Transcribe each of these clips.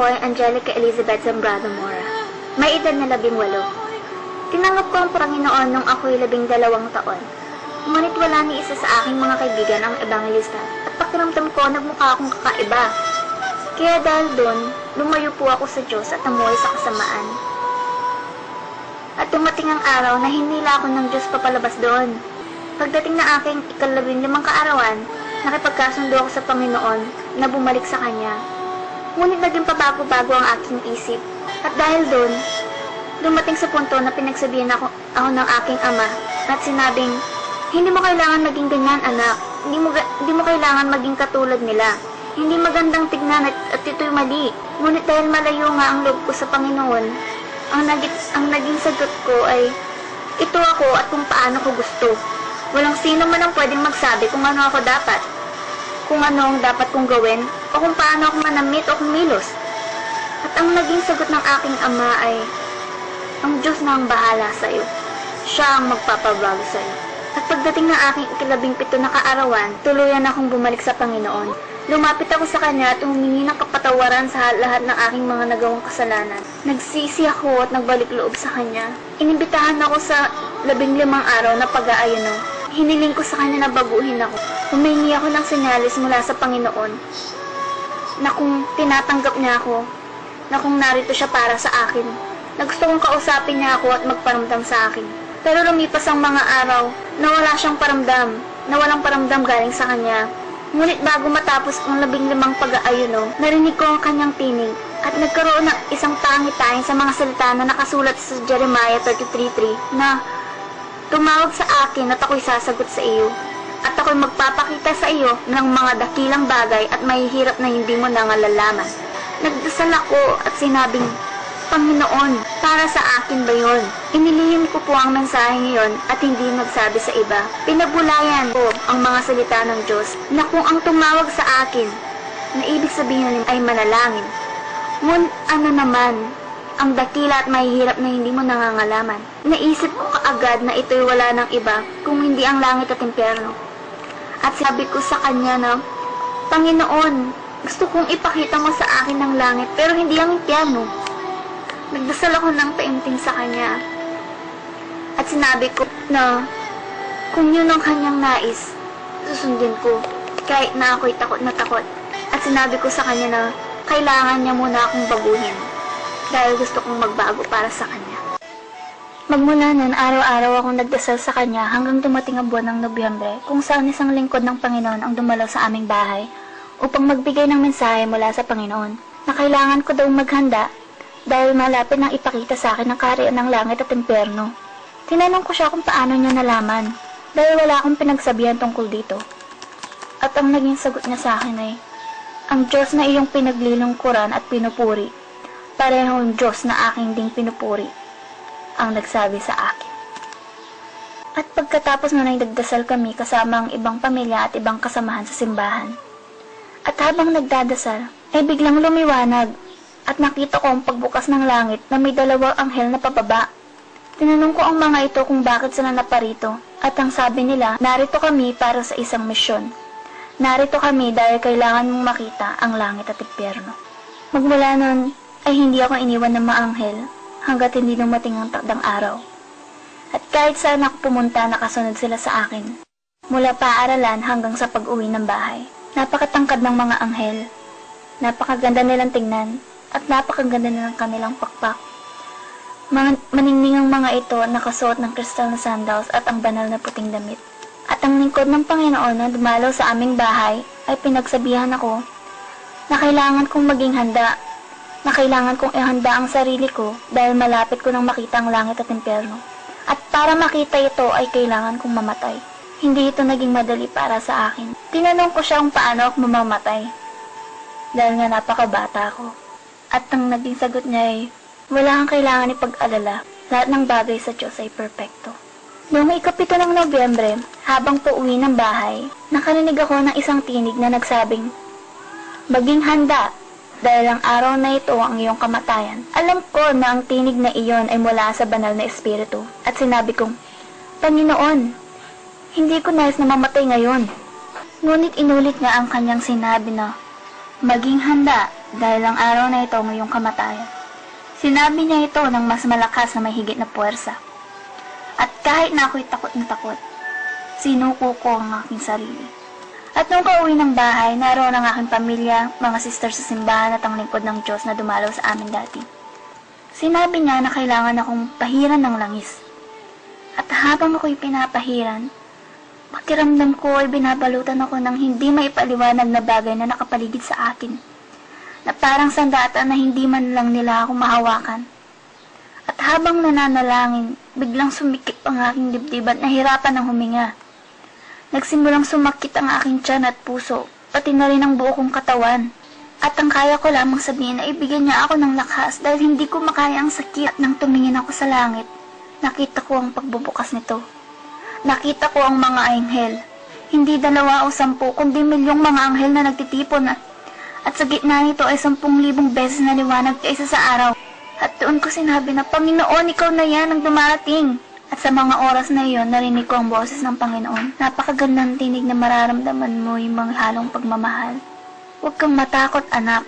ay Angelica Elizabeth Zambrano Mora. May edad na 18. Tinanggap ko ang Panginoon nung ako'y 12 taon. Ngunit wala ni isa sa aking mga kaibigan ang ebangelista at pakiramdam ko nagmukha akong kakaiba. Kaya dahil doon, lumayo po ako sa Diyos at namuhay sa kasamaan. At dumating ang araw na hinila ako ng Diyos papalabas doon. Pagdating na aking 15 kaarawan, nakipagkasundo ako sa Panginoon na bumalik sa Kanya. Ngunit naging pabago-bago ang aking isip. At dahil doon, dumating sa punto na pinagsabihan ako ng aking ama at sinabing, hindi mo kailangan maging ganyan, anak. Hindi mo kailangan maging katulad nila. Hindi magandang tignan at ito'y mali. Ngunit dahil malayo nga ang loob ko sa Panginoon, ang naging sagot ko ay, ito ako at kung paano ko gusto. Walang sino man ang pwedeng magsabi kung ano ako dapat, kung ano ang dapat kong gawin, o kung paano ako manamit o kumilos. At ang naging sagot ng aking ama ay, ang Diyos na ang bahala sa iyo. Siya ang magpapabago sa iyo. At pagdating ng aking 17 na kaarawan, tuluyan akong bumalik sa Panginoon. Lumapit ako sa Kanya at humingi ng kapatawaran sa lahat ng aking mga nagawang kasalanan. Nagsisi ako at nagbalik loob sa Kanya. Inimbitahan ako sa 15 araw na pag-aayuno. Hiniling ko sa Kanya na baguhin ako. Humingi ako ng senyalis mula sa Panginoon na kung tinatanggap niya ako, na kung narito siya para sa akin, na gusto kong kausapin niya ako at magparamdam sa akin. Pero lumipas ang mga araw na wala siyang paramdam, na walang paramdam galing sa Kanya. Ngunit bago matapos ang 15 pag-aayuno, narinig ko ang Kanyang tinig at nagkaroon ng isang tangi-tanging sa mga salita na nakasulat sa Jeremiah 33:3 na tumawag sa akin at ako'y sasagot sa iyo. At ako'y magpapakita sa iyo ng mga dakilang bagay at mahihirap na hindi mo nangalaman. Nagdasal ako at sinabing, Panginoon, para sa akin ba yun? Inilihim ko po ang mensahe ngayon at hindi nagsabi sa iba. Pinabulayan ko ang mga salita ng Diyos na kung ang tumawag sa akin, na ibig sabihin ay manalangin. Ngunit ano naman, ang dakila at mahihirap na hindi mo nangangalaman. Naisip ko kaagad na ito'y wala ng iba kung hindi ang langit at impyerno. At sabi ko sa Kanya na, Panginoon, gusto kong ipakita mo sa akin ng langit pero hindi ang impyerno. Nagdasal ako ng taimtim sa Kanya. At sinabi ko na kung yun ang Kanyang nais, susundin ko kahit na ako'y takot na takot. At sinabi ko sa Kanya na kailangan niya muna akong baguhin dahil gusto kong magbago para sa Kanya. Magmula nun, araw-araw akong nagdasal sa Kanya hanggang dumating ang buwan ng Nobyembre kung saan isang lingkod ng Panginoon ang dumalaw sa aming bahay upang magbigay ng mensahe mula sa Panginoon na kailangan ko daw maghanda dahil malapit nang ipakita sa akin ang kaharian ng langit at impyerno. Tinanong ko siya kung paano niya nalaman dahil wala akong pinagsabihan tungkol dito. At ang naging sagot niya sa akin ay, ang Diyos na iyong pinaglilingkuran at pinupuri, parehong Diyos na aking ding pinupuri, ang nagsabi sa akin. At pagkatapos na nagdasal kami kasama ang ibang pamilya at ibang kasamahan sa simbahan. At habang nagdadasal, ay biglang lumiwanag at nakita ko ang pagbukas ng langit na may 2 anghel na pababa. Tinanong ko ang mga ito kung bakit sila naparito at ang sabi nila, narito kami para sa isang misyon. Narito kami dahil kailangan mong makita ang langit at impyerno. Magmula nun ay hindi ako iniwan ng mga anghel hanggat hindi dumating ang takdang araw. At kahit saan ako pumunta, nakasunod sila sa akin. Mula paaralan hanggang sa pag-uwi ng bahay. Napakatangkad ng mga anghel. Napakaganda nilang tingnan. At napakaganda na ng kanilang pakpak. Maningning ang mga ito nakasuot ng kristal na sandals at ang banal na puting damit. At ang lingkod ng Panginoon na dumalaw sa aming bahay ay pinagsabihan ako na kailangan kong maging handa, na kailangan kong ihanda ang sarili ko dahil malapit ko nang makita ang langit at impyerno. At para makita ito ay kailangan kong mamatay. Hindi ito naging madali para sa akin. Tinanong ko siya kung paano ako mamamatay dahil nga napakabata ko. At ang naging sagot niya ay, wala kang kailangan ipag-alala. Lahat ng bagay sa Diyos ay perpekto. Noong 7 ng Nobyembre, habang pauwi ng bahay, nakarinig ako ng isang tinig na nagsabing, maging handa, dahil ang araw na ito ang iyong kamatayan. Alam ko na ang tinig na iyon ay mula sa banal na espiritu. At sinabi kong, Panginoon, hindi ko nais na mamatay ngayon. Ngunit inulit niya ang kanyang sinabi na, maging handa, dahil ang araw na ito ang iyong kamatayan. Sinabi niya ito ng mas malakas na may higit na puwersa. At kahit na ako'y takot na takot, sinuko ko ang aking sarili. At nung kauwi ng bahay, naroon ang aking pamilya, mga sister sa simbahan at ang lingkod ng Diyos na dumalaw sa amin dati. Sinabi niya na kailangan akong pahiran ng langis. At habang ako'y pinapahiran, pakiramdam ko ay binabalutan ako ng hindi maipaliwanag na bagay na nakapaligid sa akin, na parang sandata na hindi man lang nila ako mahawakan. At habang nananalangin, biglang sumikip ang aking dibdib at nahirapan ng huminga. Nagsimulang sumakit ang aking tiyan at puso, pati na rin ang buo kong katawan. At ang kaya ko lamang sabihin na ibigyan niya ako ng lakas dahil hindi ko makaya ang sakit. At nang tumingin ako sa langit, nakita ko ang pagbubukas nito. Nakita ko ang mga anghel. Hindi 2 o 10, kundi milyong mga anghel na nagtitipon at sa gitna nito ay 10,000 beses na liwanag kaysa sa araw. At doon ko sinabi na, Panginoon, ikaw na yan ang dumarating. At sa mga oras na iyon, narinig ko ang boses ng Panginoon. Napakagandang tinig na mararamdaman mo yung mga halong pagmamahal. Huwag kang matakot, anak,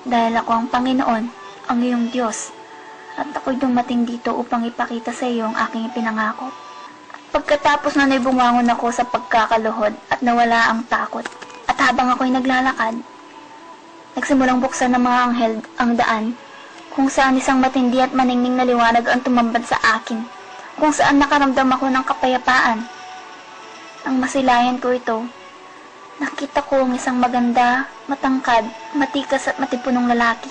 dahil ako ang Panginoon, ang iyong Diyos. At ako'y dumating dito upang ipakita sa iyo ang aking ipinangako. Pagkatapos na naibungangon ako sa pagkakaluhod at nawala ang takot, at habang ako'y naglalakad, nagsimulang buksan ng mga anghel ang daan, kung saan isang matindi at maningning na liwanag ang tumambad sa akin, kung saan nakaramdam ako ng kapayapaan. Nang masilayan ko ito, nakita ko ang isang maganda, matangkad, matikas at matipunong lalaki.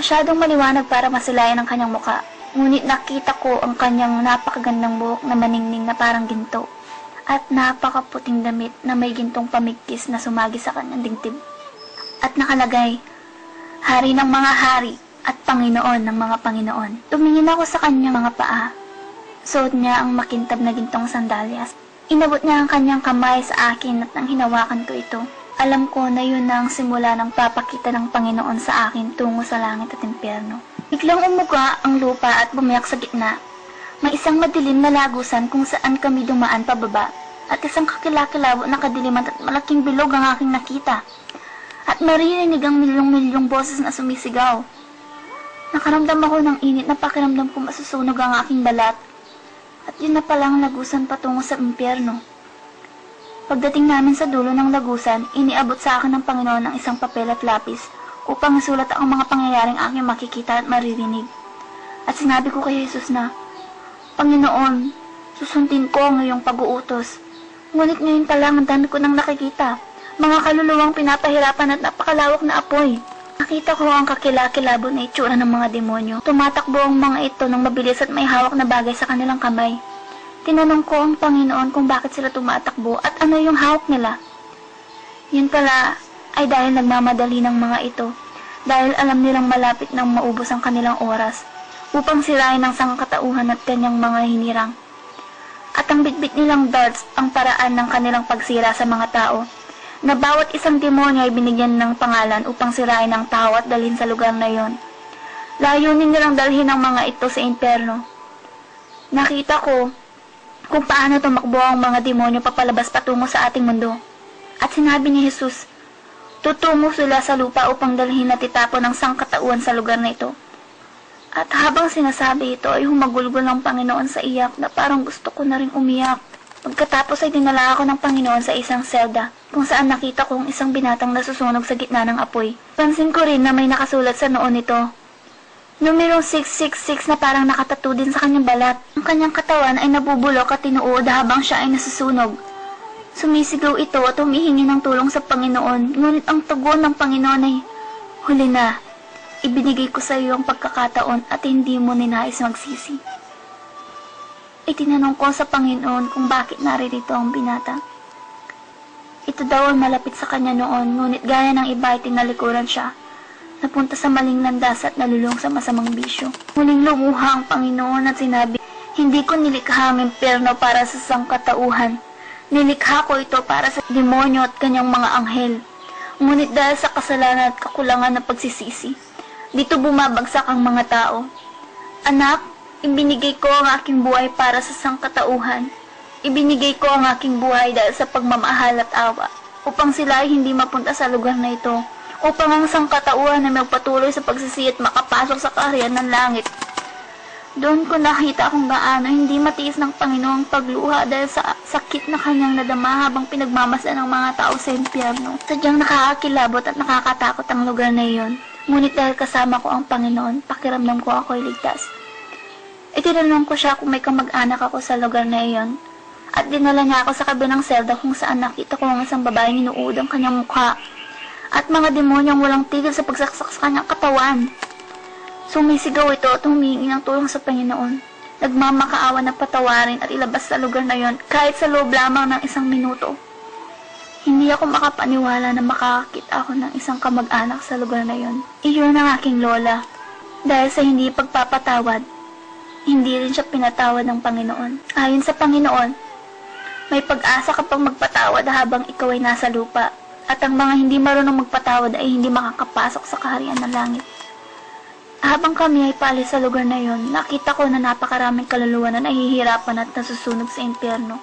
Masyadong maliwanag para masilayan ang kanyang muka, ngunit nakita ko ang kanyang napakagandang buhok na maningning na parang ginto, at napakaputing damit na may gintong pamigkis na sumagi sa kanyang dingdib. At nakalagay, Hari ng mga hari at Panginoon ng mga Panginoon. Tumingin ako sa kanyang mga paa. Suot niya ang makintab na gintong sandalyas. Inabot niya ang kanyang kamay sa akin at nang hinawakan ko ito, alam ko na yun na ang simula ng papakita ng Panginoon sa akin tungo sa langit at impyerno. Biglang umuga ang lupa at bumiyak sa gitna. May isang madilim na lagusan kung saan kami dumaan pababa, at isang kakilakilabot na kadiliman at malaking bilog ang aking nakita. At maririnig ang milyong-milyong boses na sumisigaw. Nakaramdam ako ng init na pakiramdam ko masusunog ang aking balat. At yun na palang lagusan patungo sa impyerno. Pagdating namin sa dulo ng lagusan, iniabot sa akin ng Panginoon ng isang papel at lapis upang isulat ang mga pangyayaring aking makikita at maririnig. At sinabi ko kay Jesus na, Panginoon, susundin ko ang iyong pag-uutos. Ngunit ngayon pa lang ang dami ko nang nakikita. Mga kaluluwang pinapahirapan at napakalawak na apoy. Nakita ko ang kakilakilabo na itsura ng mga demonyo. Tumatakbo ang mga ito ng mabilis at may hawak na bagay sa kanilang kamay. Tinanong ko ang Panginoon kung bakit sila tumatakbo at ano yung hawak nila. Yun pala ay dahil nagmamadali ng mga ito, dahil alam nilang malapit nang maubos ang kanilang oras upang sirain ang sangkatauhan at kanyang mga hinirang. At ang bitbit nilang darts ang paraan ng kanilang pagsira sa mga tao, na bawat isang demonyo ay binigyan ng pangalan upang sirain ang tao at dalhin sa lugar na yon. Layunin nilang dalhin ang mga ito sa impyerno. Nakita ko kung paano tumakbo ang mga demonyo papalabas patungo sa ating mundo. At sinabi ni Jesus, tutungo sila sa lupa upang dalhin at itapon ang sangkatauhan sa lugar na ito. At habang sinasabi ito ay humagulgol ng Panginoon sa iyak na parang gusto ko na rin umiyak. Pagkatapos ay dinala ako ng Panginoon sa isang selda, kung saan nakita kong isang binatang nasusunog sa gitna ng apoy. Pansin ko rin na may nakasulat sa noon nito, numerong 666 na parang nakatattoo din sa kanyang balat. Ang kanyang katawan ay nabubulok at tinuod habang siya ay nasusunog. Sumisigaw ito at humihingi ng tulong sa Panginoon, ngunit ang tugon ng Panginoon ay, huli na, ibinigay ko sa iyo ang pagkakataon at hindi mo ninais magsisi. Itinanong ko sa Panginoon kung bakit naririto ang binata. Ito daw ay malapit sa kanya noon, ngunit gaya ng iba ay tinalikuran siya. Napunta sa maling landas at nalulong sa masamang bisyo. Muling lumuha ang Panginoon at sinabi, hindi ko nilikha ang impyerno para sa sangkatauhan. Nilikha ko ito para sa demonyo at kanyang mga anghel. Ngunit dahil sa kasalanan at kakulangan ng pagsisisi, dito bumabagsak ang mga tao. Anak, ibinigay ko ang aking buhay para sa sangkatauhan. Ibinigay ko ang aking buhay dahil sa pagmamahal at awa, upang sila ay hindi mapunta sa lugar na ito, upang ang sangkatauhan na magpatuloy sa pagsisiya at makapasok sa kaharian ng langit. Doon ko nakita kung gaano hindi matiis ng Panginoong pagluha dahil sa sakit na kanyang nadama habang pinagmamasdan ng mga tao sa impyerno. Sadyang nakakakilabot at nakakatakot ang lugar na iyon. Ngunit dahil kasama ko ang Panginoon, pakiramdam ko ako'y ligtas. Itinanong ko siya kung may kamag-anak ako sa lugar na iyon. At dinala niya ako sa kabilang selda kung saan nakita ko ang isang babaeng hinuud ang kanyang mukha. At mga demonyong walang tigil sa pagsaksak sa kanyang katawan. Sumisigaw ito at humingi ng tulong sa Panginoon. Nagmamakaawa na patawarin at ilabas sa lugar na yon kahit sa loob lamang ng 1 minuto. Hindi ako makapaniwala na makakakita ako ng isang kamag-anak sa lugar na yon. Iyon ang aking lola. Dahil sa hindi pagpapatawad, hindi rin siya pinatawad ng Panginoon. Ayon sa Panginoon, may pag-asa kapag magpatawad habang ikaw ay nasa lupa. At ang mga hindi marunong magpatawad ay hindi makakapasok sa kaharian ng langit. Habang kami ay paalis sa lugar na yon, nakita ko na napakaraming kaluluwa na nahihirapan at nasusunog sa impyerno.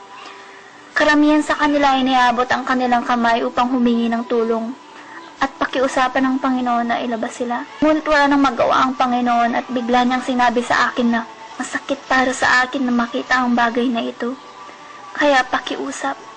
Karamihan sa kanila ay niabot ang kanilang kamay upang humingi ng tulong at pakiusapan ng Panginoon na ilabas sila. Ngunit wala nang magawa ang Panginoon at bigla niyang sinabi sa akin na masakit para sa akin na makita ang bagay na ito. Kaya pakiusap.